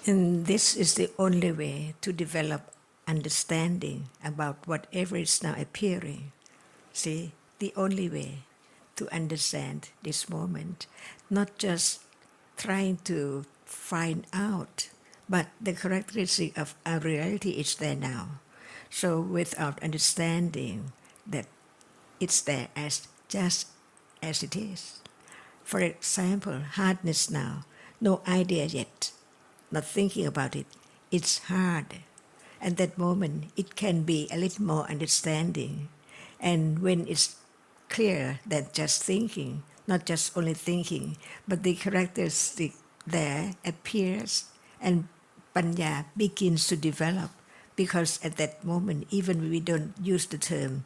And this is the only way to develop understanding about whatever is now appearing. See, the only way to understand this moment, not just trying to find out, but the characteristic of our reality is there now. So without understanding that it's there as just as it is. For example, hardness now, no idea yet, not thinking about it, it's hard. At that moment, it can be a little more understanding. And when it's clear than just thinking, not just only thinking, but the characteristic there appears and panya begins to develop, because at that moment, even we don't use the term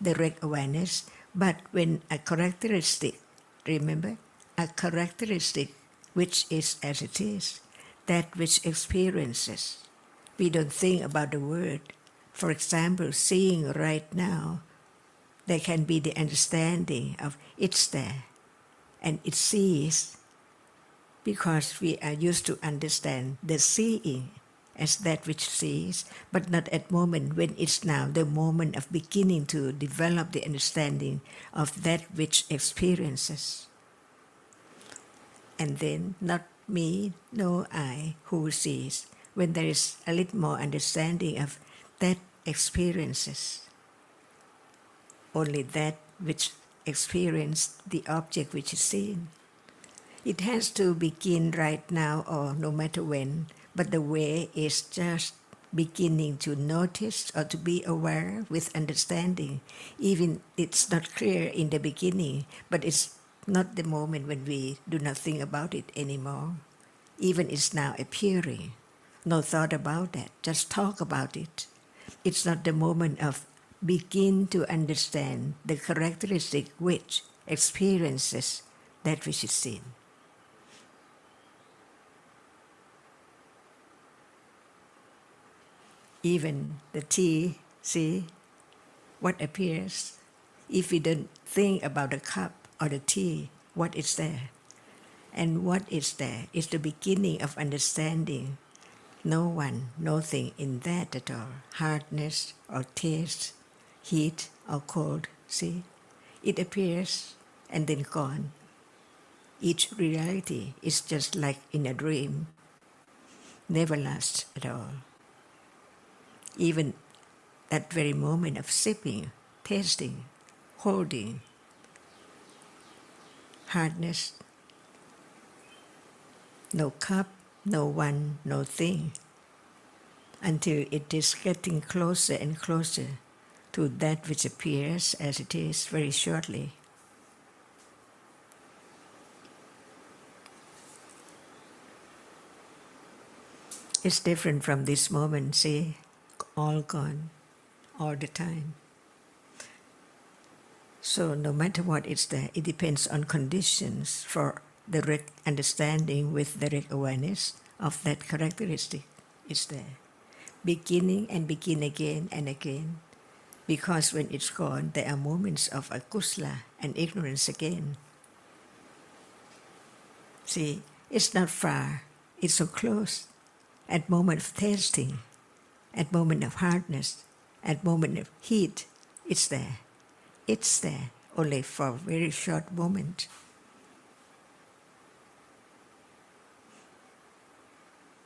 direct awareness, but when a characteristic, remember, a characteristic which is as it is, that which experiences. We don't think about the word. For example, seeing right now, there can be the understanding of it's there and it sees, because we are used to understand the seeing as that which sees, but not at moment when it's now the moment of beginning to develop the understanding of that which experiences. And then not me, no I who sees, when there is a little more understanding of that experiences. Only that which experienced the object which is seen. It has to begin right now or no matter when, but the way is just beginning to notice or to be aware with understanding. Even it's not clear in the beginning, but it's not the moment when we do not think about it anymore. Even it's now appearing. No thought about that, just talk about it. It's not the moment of begin to understand the characteristic which experiences that which is seen. Even the tea, see, what appears, if we don't think about the cup or the tea, what is there? And what is there is the beginning of understanding. No one, nothing in that at all. Hardness or taste, heat or cold, see? It appears and then gone. Each reality is just like in a dream, never lasts at all. Even that very moment of sipping, tasting, holding, hardness, no cup, no one, no thing, until it is getting closer and closer to that which appears as it is very shortly. It's different from this moment, see, all gone, all the time. So no matter what is there, it depends on conditions for direct understanding with direct awareness of that characteristic is there. Beginning and begin again and again. Because when it's gone, there are moments of akusla and ignorance again. See, it's not far, it's so close. At moment of tasting, at moment of hardness, at moment of heat, it's there. It's there, only for a very short moment.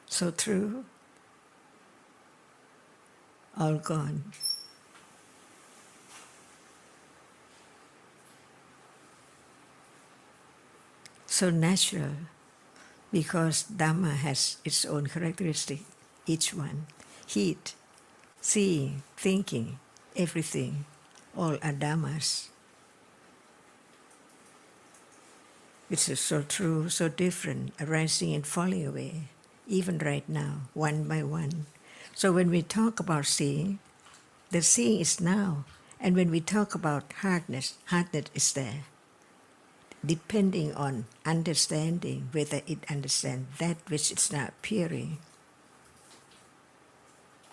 So true, all gone. So natural, because Dhamma has its own characteristic, each one. Heat, seeing, thinking, everything, all are Dhammas. Which is so true, so different, arising and falling away, even right now, one by one. So when we talk about seeing, the seeing is now. And when we talk about hardness, hardness is there. Depending on understanding, whether it understands that which is now appearing,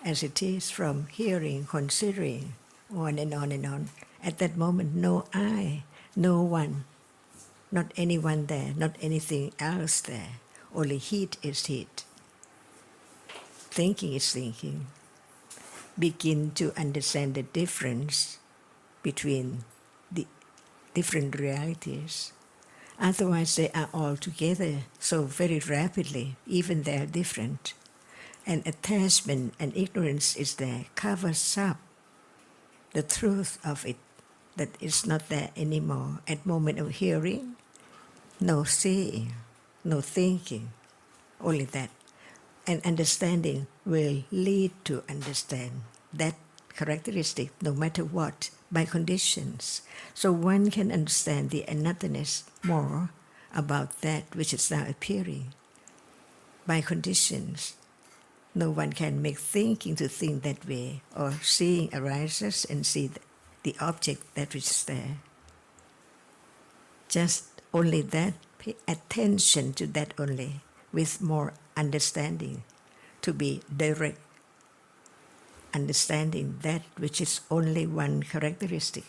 as it is from hearing, considering, on and on and on. At that moment, no I, no one, not anyone there, not anything else there. Only heat is heat. thinking is thinking, begin to understand the difference between the different realities. Otherwise, they are all together so very rapidly, even they are different. And attachment and ignorance is there, covers up the truth of it, that is not there anymore. At moment of hearing, no seeing, no thinking, only that. And understanding will lead to understand that characteristic no matter what, by conditions. So one can understand the anotherness more about that which is now appearing by conditions. No one can make thinking to think that way, or seeing arises and see the object that which is there. Just only that, pay attention to that only, with more understanding, to be direct, understanding that which is only one characteristic.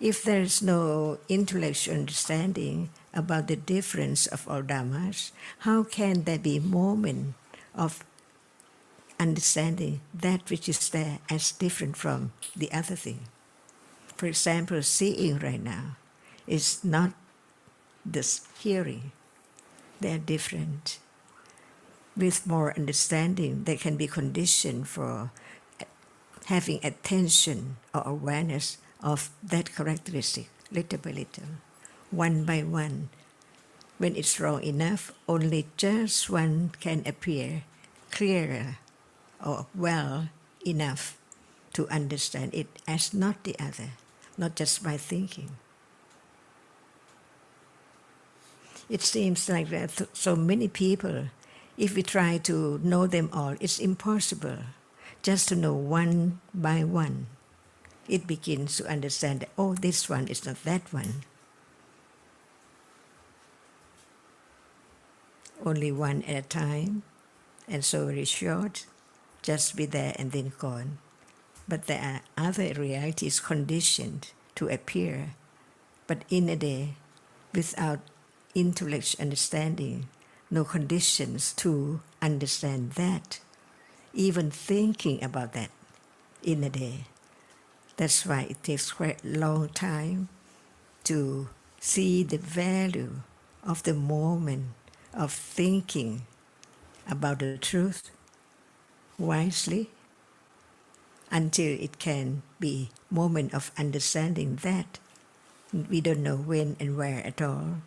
If there is no intellectual understanding about the difference of all dhammas, how can there be moment of understanding that which is there as different from the other thing? For example, seeing right now is not this hearing. They are different. With more understanding, they can be conditioned for having attention or awareness of that characteristic, little by little, one by one. When it's wrong enough, only just one can appear clearer or well enough to understand it as not the other, not just by thinking. It seems like that so many people, if we try to know them all, it's impossible. Just to know one by one, it begins to understand that, oh, this one is not that one. Only one at a time, and so very short, just be there and then gone. But there are other realities conditioned to appear, but in a day, without intellectual understanding, no conditions to understand that, even thinking about that in a day. That's why it takes quite a long time to see the value of the moment of thinking about the truth wisely, until it can be moment of understanding that. We don't know when and where at all,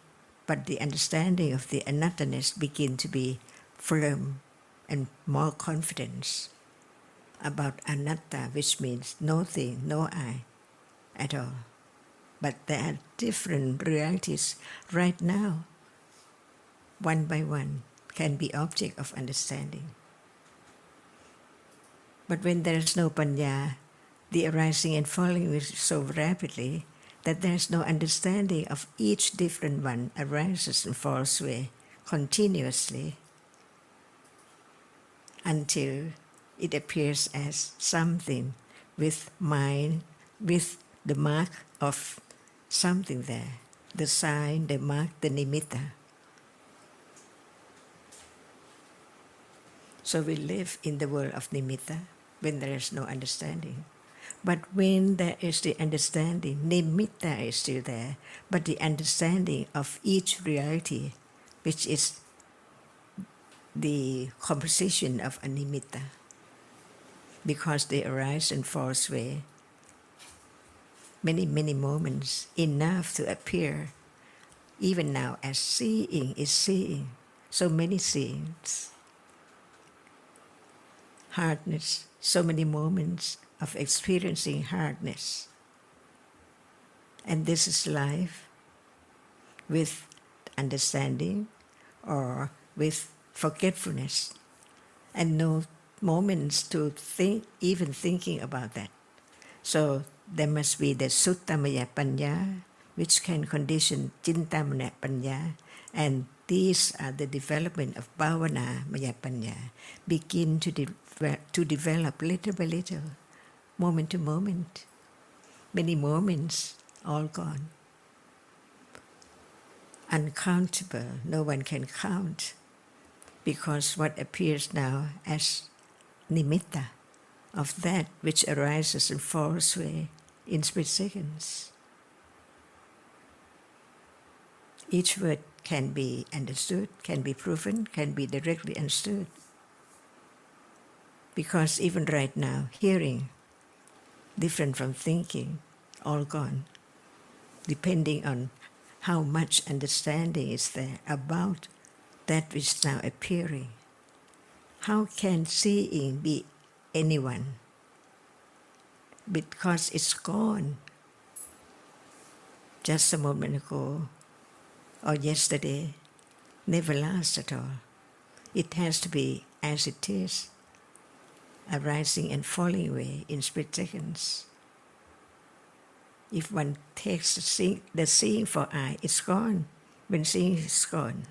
but the understanding of the anotherness begin to be firm and more confidence about anatta, which means no thing, no I at all. But there are different realities right now, one by one, can be object of understanding. But when there is no panya, the arising and falling is so rapidly that there is no understanding of each different one arises and falls away continuously until it appears as something with mind, with the mark of something there, the sign, the mark, the nimitta. So we live in the world of nimitta when there is no understanding. But when there is the understanding, nimitta is still there, but the understanding of each reality, which is the composition of a nimitta, because they arise and fall away, many, many moments, enough to appear, even now as seeing is seeing, so many seeings, hardness, so many moments of experiencing hardness. And this is life with understanding or with forgetfulness, and no moments to think, even thinking about that. So there must be the suttamaya panya, which can condition chintamaya panya, and these are the development of bhavana maya panya, begin to develop little by little, moment to moment, many moments all gone. Uncountable, no one can count, because what appears now as nimitta, of that which arises and falls away in split seconds. Each word can be understood, can be proven, can be directly understood. Because even right now, hearing, different from thinking, all gone, depending on how much understanding is there about that which is now appearing. How can seeing be anyone? Because it's gone. Just a moment ago, or yesterday, never lasts at all. It has to be as it is, arising and falling away in split seconds. If one takes the seeing for eye, it's gone. When seeing is gone,